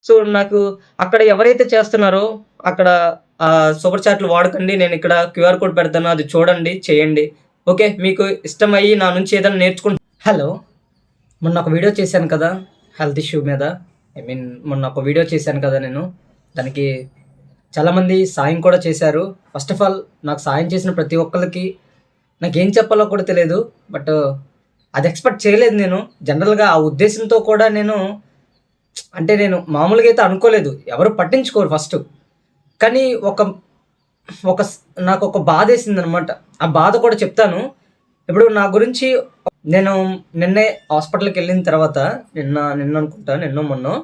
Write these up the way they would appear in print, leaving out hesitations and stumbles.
So, నాకు అక్కడ ఎవరైతే చేస్తున్నారో అక్కడ సూపర్ చాట్‌లు వాడకండి. నేనిక్కడ క్యూఆర్ కోడ్ పెడతాను. అది చూడండి, చేయండి. ఓకే. మీకు ఇష్టమయ్యి నా నుంచి ఏదైనా హలో! మొన్న ఒక వీడియో చేశాను కదా! హెల్త్ ఇష్యూ మీద. మొన్న ఒక వీడియో చేశాను కదా నేను. దానికి చాలామంది సాయం కూడా చేశారు. ఫస్ట్ ఆఫ్ ఆల్ నాకు సాయం చేసిన ప్రతి ఒక్కళ్ళకి నాకేం చెప్పాలో కూడా తెలీదు. బట్ అది ఎక్స్‌పెక్ట్ చేయలేదు నేను. జనరల్‌గా ఆ ఉద్దేశంతో కూడా నేను మామూలుగా అయితే అనుకోలేదు. ఎవరు పట్టించుకోరు ఫస్టు. కానీ ఒక ఒక స్ నాకొక బాధేసిందనమాట. ఆ బాధ కూడా చెప్తాను. ఇప్పుడు నా గురించి నేను నిన్నే హాస్పిటల్‌కెళ్ళిన తర్వాత నిన్ననుకుంటా నిన్నో మొన్నో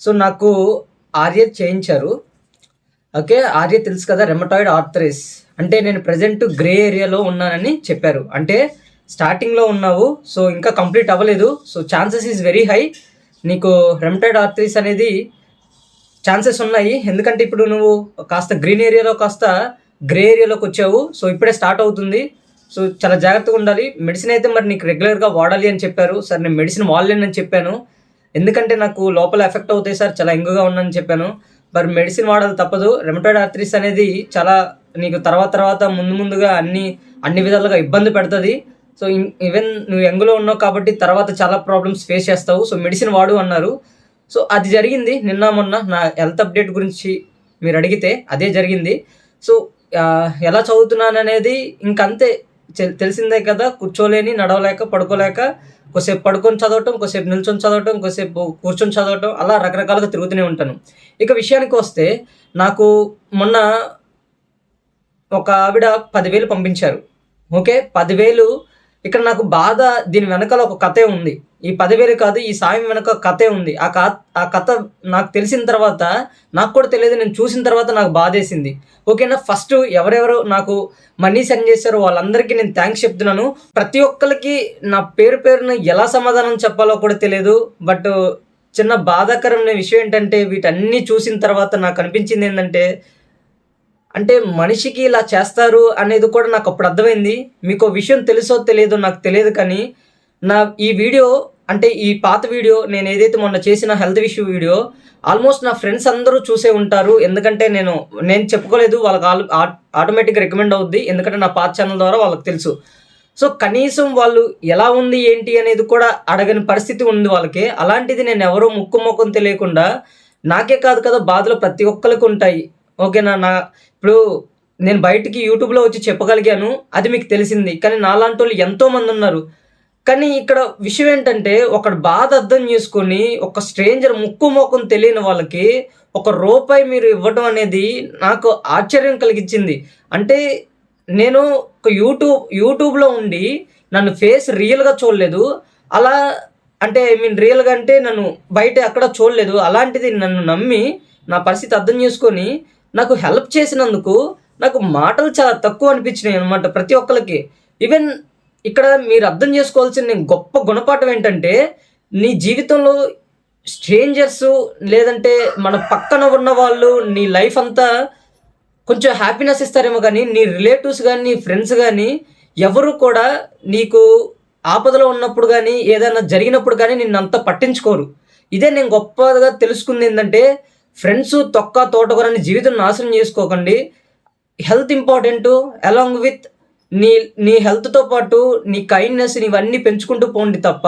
సో, నాకు ఆర్ఏ చేయించారు. ఓకే. ఆర్ఏ తెలుసు కదా! రెమటాయిడ్ ఆర్థరైటిస్. అంటే నేను ప్రెజెంట్ గ్రే ఏరియాలో ఉన్నానని చెప్పారు. అంటే స్టార్టింగ్‌లో ఉన్నావు. సో, ఇంకా కంప్లీట్ అవ్వలేదు. So, chances is very high. నీకు రెమటాయిడ్ ఆర్థరైటిస్ అనేది ఛాన్సెస్ ఉన్నాయి. ఎందుకంటే ఇప్పుడు నువ్వు కాస్త గ్రీన్ ఏరియాలో కాస్త గ్రే ఏరియాలోకొచ్చావు. సో, ఇప్పుడే స్టార్ట్ అవుతుంది. సో, చాలా జాగ్రత్తగా ఉండాలి. మెడిసిన్ అయితే మరి నీకు రెగ్యులర్‌గా వాడాలి అని చెప్పారు. సరే నేను మెడిసిన్ వాడలేనని చెప్పాను. ఎందుకంటే నాకు లోపల ఎఫెక్ట్ అవుతాయి సార్. చాలా యంగ్‌గా ఉన్నానని చెప్పాను. మరి మెడిసిన్ వాడాలి తప్పదు. రెమటాయిడ్ ఆర్థరైటిస్ అనేది చాలా నీకు తర్వాత ముందుగా అన్ని విధాలుగా ఇబ్బంది పెడతది. సో, ఈవెన్ నువ్వు యంగ్‌లో ఉన్నావు కాబట్టి తర్వాత చాలా ప్రాబ్లమ్స్ ఫేస్ చేస్తావు. సో, మెడిసిన్ వాడు అన్నారు. సో, అది జరిగింది. నిన్న మొన్న నా హెల్త్ అప్డేట్ గురించి మీరడిగితే అదే జరిగింది. సో, ఎలా చదువుతున్నాననేది ఇంకంతే. తెలిసిందే కదా! కూర్చోలేని, నడవలేక, పడుకోలేక కొద్దిసేపు పడుకొని చదవటం, కొద్దిసేపు నిల్చొని చదవటం, కొద్దిసేపు కూర్చొని చదవటం అలా రకరకాలుగా తిరుగుతూనే ఉంటాను. ఇక విషయానికొస్తే నాకు మొన్న ఒక ఆవిడ 10,000 పంపించారు. ఓకే. 10,000 ఇక్కడ నాకు బాధ దీని వెనకాల ఒక కథే ఉంది. ఈ 10,000 కాదు, ఈ సాయం వెనక కథే ఉంది. ఆ కథ నాకు తెలిసిన తర్వాత నాకు కూడా తెలియదు. నేను చూసిన తర్వాత నాకు బాధేసింది. ఓకేనా. ఫస్ట్ ఎవరెవరు నాకు మనీ సెండ్ చేశారో వాళ్ళందరికీ నేను థాంక్స్ చెప్తున్నాను. ప్రతి ఒక్కళ్ళకి నా పేరున ఎలా సమాధానం చెప్పాలో కూడా తెలియదు. బట్ చిన్న బాధాకరమైన విషయం ఏంటంటే వీటన్నీ చూసిన తర్వాత నాకు అనిపించిందేంటంటే అంటే మనిషికి ఇలా చేస్తారు అనేది కూడా నాకప్పుడు అర్థమైంది. మీకో విషయం తెలుసో తెలీదో నాకు తెలియదు కానీ, ఈ వీడియో అంటే ఈ పాత వీడియో నేనేదైతే మొన్న చేసిన హెల్త్ ఇష్యూ వీడియో ఆల్మోస్ట్ నా ఫ్రెండ్స్ అందరూ చూసే ఉంటారు. ఎందుకంటే నేను చెప్పుకోలేదు. వాళ్ళకి ఆటోమేటిక్‌గా రికమెండ్ అవుద్ది. ఎందుకంటే నా పాత ఛానల్ ద్వారా వాళ్ళకి తెలుసు. సో, కనీసం వాళ్ళు ఎలా ఉంది ఏంటి అనేది కూడా అడగని పరిస్థితి ఉంది వాళ్ళకి. అలాంటిది నేనెవరో ముక్కు మొఖం తెలియకుండా నాకే కాదు కదా! బాధలు ప్రతి ఒక్కళ్ళకి ఉంటాయి. ఓకేనా. ఇప్పుడు నేను బయటికి యూట్యూబ్‌లో వచ్చి చెప్పగలిగాను. అది మీకు తెలిసింది. కానీ నాలాంటోళ్ళు ఎంతోమందున్నారు. కానీ ఇక్కడ విషయం ఏంటంటే ఒకడి బాధ అర్థం చేసుకొని ఒక స్ట్రేంజర్ ముక్కు మొఖం తెలియని వాళ్ళకి ఒక రూపాయి మీరు ఇవ్వటం అనేది నాకు ఆశ్చర్యం కలిగించింది. అంటే నేను ఒక యూట్యూబ్‌లో ఉండి నన్ను ఫేస్ రియల్‌గా చూడలేదు. అలా అంటే రియల్‌గా అంటే నన్ను బయట ఎక్కడ చూడలేదు. అలాంటిది నన్ను నమ్మి నా పరిస్థితి అర్థం చేసుకొని నాకు హెల్ప్ చేసినందుకు నాకు మాటలు చాలా తక్కువ అనిపించినాయనమాట ప్రతి ఒక్కళ్ళకి. ఈవెన్ ఇక్కడ మీరు అర్థం చేసుకోవాల్సిన గొప్ప గుణపాఠం ఏంటంటే, నీ జీవితంలో స్ట్రేంజర్సు లేదంటే మన పక్కన ఉన్న వాళ్ళు నీ లైఫ్ అంతా కొంచెం హ్యాపీనెస్ ఇస్తారేమో గానీ, నీ రిలేటివ్స్ గానీ, నీ ఫ్రెండ్స్ గానీ ఎవరు కూడా నీకు ఆపదలో ఉన్నప్పుడు గానీ, ఏదైనా జరిగినప్పుడు గానీ నిన్నంత పట్టించుకోరు. ఇదే నేను గొప్పగా తెలుసుకుందేంటంటే ఫ్రెండ్సు తోటకూరని జీవితం నాశనం చేసుకోకండి. Health important. అలాంగ్ విత్ నీ హెల్త్‌తో పాటు నీ కైండ్‌నెస్ ఇవన్నీ పెంచుకుంటూ పోండి తప్ప,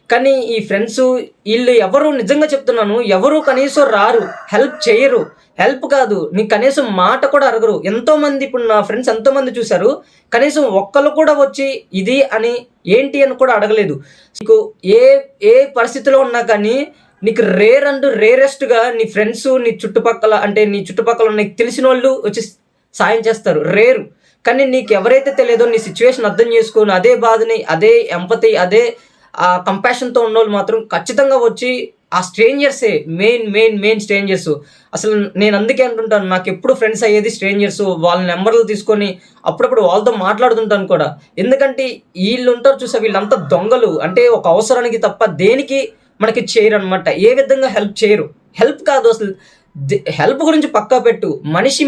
కానీ ఈ ఫ్రెండ్సు ఈళ్ళు ఎవరు నిజంగా చెప్తున్నాను. ఎవరు కనీసం రారు. హెల్ప్ చేయరు. హెల్ప్ కాదు. నీకు కనీసం మాట కూడా అడగరు. ఎంతోమంది ఇప్పుడు నా ఫ్రెండ్స్ ఎంతోమంది చూసారు. కనీసం ఒక్కళ్ళు కూడా వచ్చి ఇది అని ఏంటి అని కూడా అడగలేదు. నీకు ఏ ఏ పరిస్థితిలో ఉన్నా కానీ నీకు రేరెస్ట్‌గా నీ ఫ్రెండ్సు నీ చుట్టుపక్కల నీకు తెలిసినోళ్ళు వచ్చి సాయం చేస్తారు. రేరు. కానీ నీకెవరైతే తెలియదో నీ సిట్యుయేషన్ అర్థం చేసుకొని అదే బాధని, అదే ఎంపతి, అదే కంపాషన్‌తో ఉన్నోళ్ళు మాత్రం ఖచ్చితంగా వచ్చి ఆ స్ట్రేంజర్సే మెయిన్ స్ట్రేంజర్సు. అసలు నేను అందుకే అంటుంటాను నాకెప్పుడు ఫ్రెండ్స్ అయ్యేది స్ట్రేంజర్సు. వాళ్ళ నంబర్‌లు తీసుకొని అప్పుడప్పుడు వాళ్ళతో మాట్లాడుతుంటాను కూడా. ఎందుకంటే ఈళ్ళుంటారు చూసావా వీళ్ళంతా దొంగలు. అంటే ఒక అవసరానికి తప్ప దేనికి మనకి చేయరనమాట. ఏ విధంగా హెల్ప్ చేయరు. హెల్ప్ కాదు అసలు హెల్ప్ గురించి పక్కా పెట్టు. మనిషి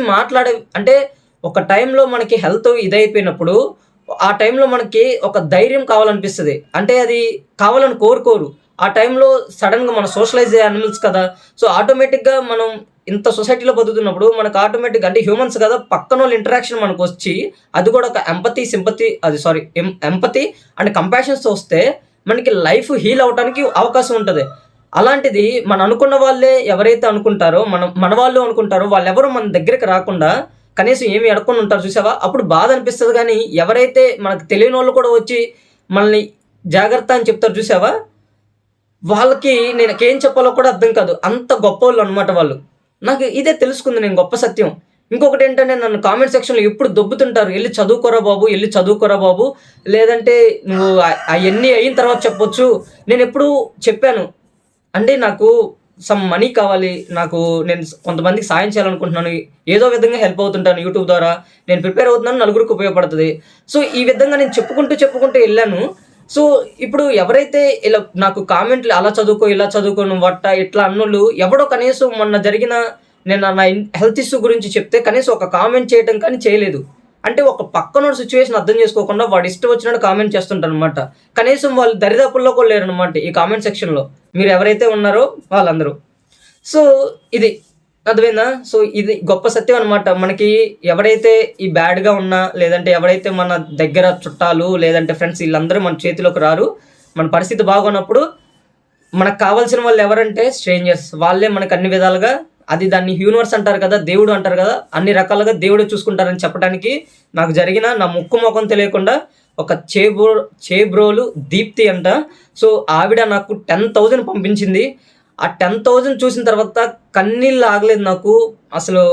అంటే ఒక టైంలో మనకి హెల్త్ ఇదైపోయినప్పుడు, ఆ టైంలో మనకి ఒక ధైర్యం కావాలనిపిస్తది. అంటే అది కావాలని కోరుకోరు. ఆ టైంలో సడన్గా మన సోషలైజ్ అయ్యే యానిమల్స్ కదా. సో ఆటోమేటిక్గా మనం ఇంత సొసైటీలో బతుకుతున్నప్పుడు మనకు ఆటోమేటిక్గా అంటే హ్యూమన్స్ కదా, పక్కన వాళ్ళ ఇంటరాక్షన్ మనకు వచ్చి అది కూడా ఒక ఎంపతి సింపతి అది సారీ ఎంపతి అండ్ కంపాషన్స్ వస్తే మనకి లైఫ్ హీల్ అవడానికి అవకాశం ఉంటుంది. అలాంటిది మనం అనుకున్న వాళ్ళే ఎవరైతే అనుకుంటారో మన వాళ్ళు అనుకుంటారో వాళ్ళెవరూ మన దగ్గరికి రాకుండా కనీసం ఏమి అడగకుండా ఉంటారు చూసావా, అప్పుడు బాధ అనిపిస్తుంది. కానీ ఎవరైతే మనకు తెలియని వాళ్ళు కూడా వచ్చి మనల్ని జాగ్రత్త అని చెప్తారు చూసావా, వాళ్ళకి నేనేం చెప్పాలో కూడా అర్థం కాదు. అంత గొప్పోళ్ళు అనమాట వాళ్ళు. నాకు ఇదే తెలుసుకుంది నేను గొప్ప సత్యం. ఇంకొకటేంటంటే నన్ను కామెంట్ సెక్షన్‌లో ఎప్పుడు దొబ్బుతుంటారు. "ఎళ్లి చదువుకోరా బాబు, ఎళ్లి చదువుకోరా బాబు. లేదంటే నువ్వు అయన్నీ అయిన తర్వాత చెప్పొచ్చు." నేనెప్పుడూ చెప్పాను. అంటే నాకు సమ్ మనీ కావాలి. నేను కొంతమందికి సాయం చేయాలనుకుంటున్నాను. ఏదో విధంగా హెల్ప్ అవుతుంటాను యూట్యూబ్ ద్వారా. నేను ప్రిపేర్ అవుతున్నాను. నలుగురికి ఉపయోగపడతది. సో, ఈ విధంగా నేను చెప్పుకుంటూ ఎళ్ళాను. సో, ఇప్పుడు ఎవరైతే ఇలా నాకు కామెంట్లు అలా చదువుకో, ఇలా చదువుకో, నువ్వు ఇట్లా అన్నోళ్ళు ఎవడో కనీసం మొన్న జరిగిన నేను నా హెల్త్ ఇష్యూ గురించి చెప్తే కనీసం ఒక కామెంట్ చేయటం కానీ చేయలేదు. అంటే ఒక పక్కనోడి సిట్యుయేషన్ అర్థం చేసుకోకుండా వాడు ఇష్టం వచ్చినట్టు కామెంట్ చేస్తుంటారనమాట. కనీసం వాళ్ళు దరిదాపుల్లో కూడా లేరనమాట ఈ కామెంట్ సెక్షన్‌లో. మీరు ఎవరైతే ఉన్నారో వాళ్ళందరూ. సో, ఇది అర్థమైందా? సో, ఇది గొప్ప సత్యం అనమాట. మనకి ఎవరైతే ఈ బ్యాడ్‌గా ఉన్నా, లేదంటే ఎవరైతే మన దగ్గర చుట్టాలు, లేదంటే ఫ్రెండ్స్ ఈళ్ళందరూ మన చేతిలోకి రారు. మన పరిస్థితి బాగోన్నప్పుడు మనకు కావాల్సిన వాళ్ళు ఎవరంటే స్ట్రేంజర్స్. వాళ్ళే మనకు అన్ని విధాలుగా దాన్ని యూనివర్స్ అంటారు కదా, దేవుడు అంటారు కదా, అన్ని రకాలుగా దేవుడే చూసుకుంటారని చెప్పడానికి నాకు జరిగిన నా ముక్కు మొఖం తెలియకుండా ఒక చేబ్రోలు దీప్తి అంట. సో, ఆవిడ నాకు 10,000 పంపించింది. ఆ 10,000 చూసిన తర్వాత కన్నీళ్ళు ఆగలేదు నాకు. అసలు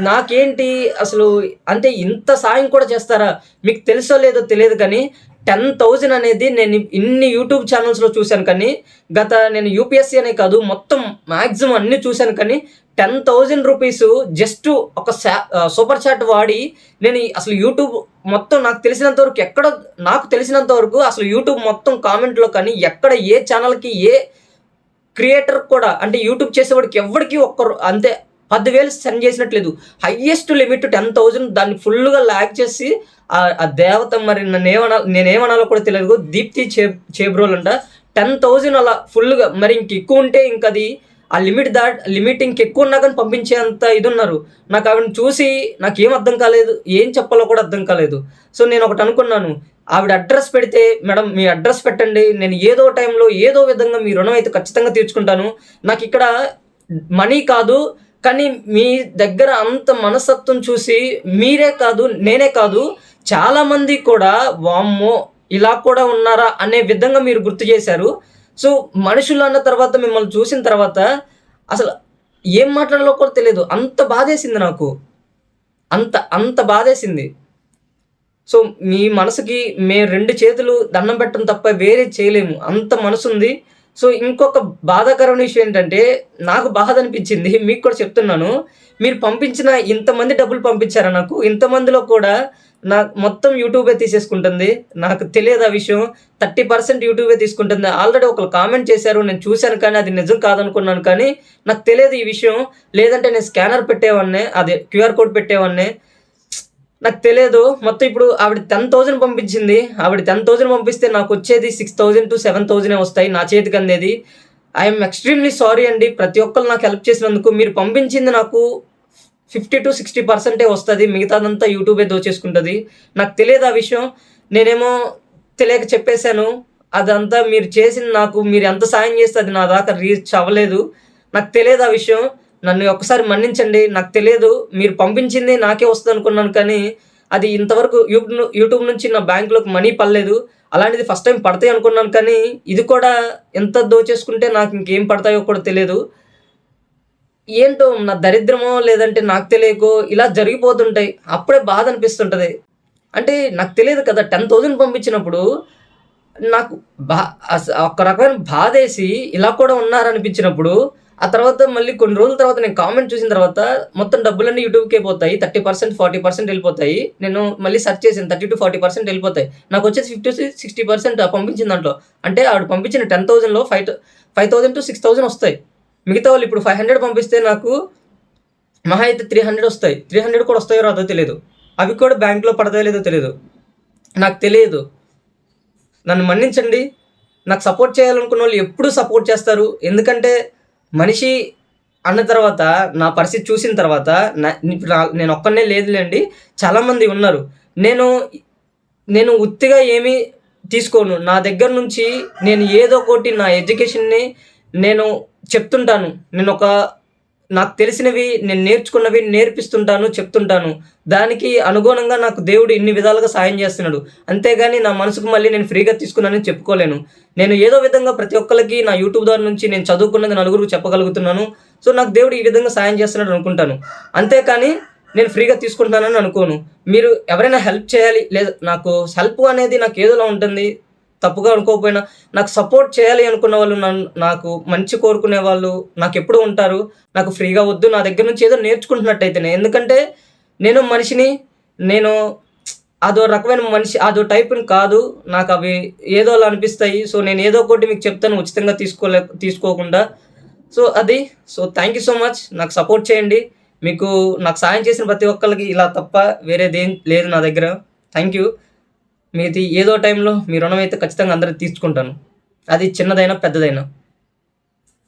నాకేంటి అసలు అంటే ఇంత సాయం కూడా చేస్తారా? మీకు తెలుసో లేదో తెలియదు కానీ 10,000 అనేది నేను ఇన్ని యూట్యూబ్ ఛానల్స్‌లో చూశాను కానీ, నేను యూపీఎస్సీ అనే కాదు మొత్తం మాక్సిమం అన్నీ చూశాను కానీ 10,000 రూపీస్ జస్ట్ ఒక సూపర్ చాట్ వాడి నేను అసలు యూట్యూబ్ మొత్తం నాకు తెలిసినంత వరకు అసలు యూట్యూబ్ మొత్తం కామెంట్‌లో కానీ ఎక్కడ ఏ ఛానల్‌కి ఏ క్రియేటర్ కూడా అంటే యూట్యూబ్ చేసేవాడికి ఎవ్వడికి అంతే 10,000 సెండ్ చేసినట్లేదు. హైయెస్ట్ లిమిట్ 10,000 దాన్ని ఫుల్‌గా ల్యాగ్ చేసి ఆ దేవత మరి నేనేమనాలో కూడా తెలియదు. దీప్తి చేబ్రోల్ అంట. 10,000 అలా ఫుల్‌గా మరి ఇంకెక్కువ ఉంటే ఇంకది ఆ లిమిట్ ఇంకెక్కువ ఉన్నా కానీ పంపించేంత ఇదున్నారు. నాకు ఆవిడని చూసి నాకేం అర్థం కాలేదు. ఏం చెప్పాలో కూడా అర్థం కాలేదు. సో, నేను ఒకటి అనుకున్నాను. ఆవిడ అడ్రస్ పెడితే, మేడం మీ అడ్రస్ పెట్టండి. నేను ఏదో టైంలో ఏదో విధంగా మీ రుణం అయితే ఖచ్చితంగా తీర్చుకుంటాను. నాకిక్కడ మనీ కాదు, కానీ మీ దగ్గర అంత మనస్తత్వం చూసి మీరే కాదు, నేనే కాదు చాలామంది కూడా వామ్మో! ఇలా కూడా ఉన్నారా అనే విధంగా మీరు గుర్తు చేశారు. సో, మనుషులు అన్న తర్వాత మిమ్మల్ని చూసిన తర్వాత అసలు ఏం మాట్లాడాలో కూడా తెలీదు. అంత బాధేసింది నాకు. అంత బాధేసింది. సో, మీ మనసుకి మేము 2 చేతులు దండం పెట్టడం తప్ప వేరేది చేయలేము. అంత మనసుంది. సో, ఇంకొక బాధాకరమైన విషయం ఏంటంటే, నాకు బాధ అనిపించింది. మీకు కూడా చెప్తున్నాను. మీరు పంపించిన ఇంతమంది డబ్బులు పంపించారా నాకు? ఇంతమందిలో కూడా మొత్తం యూట్యూబే తీసేసుకుంటుంది. నాకు తెలియదు ఆ విషయం. 30% యూట్యూబే తీసుకుంటుంది. ఆల్రెడీ ఒకళ్ళు కామెంట్ చేశారు. నేను చూశాను కానీ అది నిజం కాదనుకున్నాను కానీ, నాకు తెలియదు ఈ విషయం. లేదంటే నేను స్కానర్ పెట్టేవాడినే. అదే క్యూఆర్ కోడ్ పెట్టేవాడినే. నాకు తెలియదు. మొత్తం ఇప్పుడు ఆవిడ 10,000 పంపించింది. ఆవిడ 10,000 పంపిస్తే నాకొచ్చేది 6,000-7,000 వస్తాయి నా చేతికి అందేది. ఐఎమ్ ఎక్స్‌ట్రీమ్‌లీ సారీ అండి. ప్రతి ఒక్కళ్ళు నాకు హెల్ప్ చేసినందుకు. మీరు పంపించింది నాకు 50-60% వస్తది. మిగతాదంతా యూట్యూబే దోచేసుకుంటది. నాకు తెలియదు ఆ విషయం. నేనేమో తెలియక చెప్పేశాను. అదంతా మీరు చేసింది మీరు ఎంత సాయం చేస్తే అది నా దాకా రీచ్ అవ్వలేదు. నాకు తెలియదు ఆ విషయం. నన్ను ఒక్కసారి మన్నించండి. నాకు తెలియదు. మీరు పంపించింది నాకే వస్తదనుకున్నాను కానీ, అది ఇంతవరకు యూట్యూబ్ నుంచి నా బ్యాంక్‌లోకి మనీ పడలేదు. అలాంటిది ఫస్ట్ టైమ్ పడతాయి అనుకున్నాను కానీ, ఇది కూడా ఎంత దోచేసుకుంటే నాకు ఇంకేం పడతాయో కూడా తెలీదు. ఏంటో నా దరిద్రమో లేదంటే నాకు తెలియకో ఇలా జరిగిపోతుంటాయి. అప్పుడే బాధ అనిపిస్తుంటది. అంటే నాకు తెలియదు కదా 10,000 పంపించినప్పుడు నాకు ఒక రకమైన బాధేసి ఇలా కూడా ఉన్నారనిపించినప్పుడు, ఆ తర్వాత మళ్ళీ కొన్ని రోజుల తర్వాత నేను కామెంట్ చూసిన తర్వాత మొత్తం డబ్బులన్నీ యూట్యూబ్‌కే పోతాయి. 30%, 40% వెళ్ళిపోతాయి. నేను మళ్ళీ సెర్చ్ చేశాను 30-40% వెళ్ళిపోతాయి. నాకొచ్చేసి 50-60% పంపించిన దాంట్లో. అంటే ఆవిడ పంపించిన 10,000లో 5,000-6,000 వస్తాయి. మిగతా వాళ్ళు ఇప్పుడు 500 పంపిస్తే నాకు మహా అయితే 300 వస్తాయి. 300 కూడా వస్తాయో రాదో తెలీదు. అవి కూడా బ్యాంక్‌లో పడతాయో లేదో తెలీదు. నాకు తెలియదు. నన్ను మన్నించండి. నాకు సపోర్ట్ చేయాలనుకున్న వాళ్ళు ఎప్పుడూ సపోర్ట్ చేస్తారు. ఎందుకంటే మనిషి అన్న తర్వాత నా పరిస్థితి చూసిన తర్వాత నేను ఒక్కడినే లేదులేండి, చాలామంది ఉన్నారు. నేను నేను ఉత్తిగా ఏమీ తీసుకోను. నా దగ్గర నుంచి నేను ఏదో ఒకటి నా ఎడ్యుకేషన్‌ని నేను చెప్తుంటాను. నాకు తెలిసినవి, నేను నేర్చుకున్నవి నేర్పిస్తుంటాను, చెప్తుంటాను. దానికి అనుగుణంగా నాకు దేవుడు ఇన్ని విధాలుగా సాయం చేస్తున్నాడు. అంతేగాని నా మనసుకు మళ్ళీ నేను ఫ్రీగా తీసుకున్నానని చెప్పుకోలేను. నేను ఏదో విధంగా ప్రతి ఒక్కళ్ళకి నా యూట్యూబ్ ద్వారా నుంచి నేను చదువుకున్నది నలుగురికి చెప్పగలుగుతున్నాను. సో, నాకు దేవుడు ఈ విధంగా సాయం చేస్తున్నాడు అనుకుంటాను. అంతేకాని నేను ఫ్రీగా తీసుకుంటున్నానని అనుకోను. మీరు ఎవరైనా హెల్ప్ చేయాలి, లేదా నాకు హెల్ప్ అనేది నాకు ఏదోలా ఉంటుంది. తప్పుగా అనుకోకపోయినా నాకు సపోర్ట్ చేయాలి అనుకున్న వాళ్ళు, నాకు మంచి కోరుకునే వాళ్ళు నాకెప్పుడూ ఉంటారు. నాకు ఫ్రీగా వద్దు, నా దగ్గర నుంచి ఏదో నేర్చుకుంటున్నట్టయితేనే. ఎందుకంటే నేను మనిషిని, నేను అదో రకమైన మనిషి, అదో టైప్‌ని కాదు. నాకవి ఏదోలా అనిపిస్తాయి. సో, నేను ఏదో ఒకటి మీకు చెప్తాను ఉచితంగా తీసుకోకుండా. సో, అది. So, thank you so much. నాకు సపోర్ట్ చేయండి. నాకు సాయం చేసిన ప్రతి ఒక్కళ్ళకి ఇలా తప్ప వేరేదేం లేదు నా దగ్గర. Thank you. మీది ఏదో టైంలో మీ రుణమైతే ఖచ్చితంగా అందరికి తీర్చుకుంటాను. అది చిన్నదైనా, పెద్దదైనా.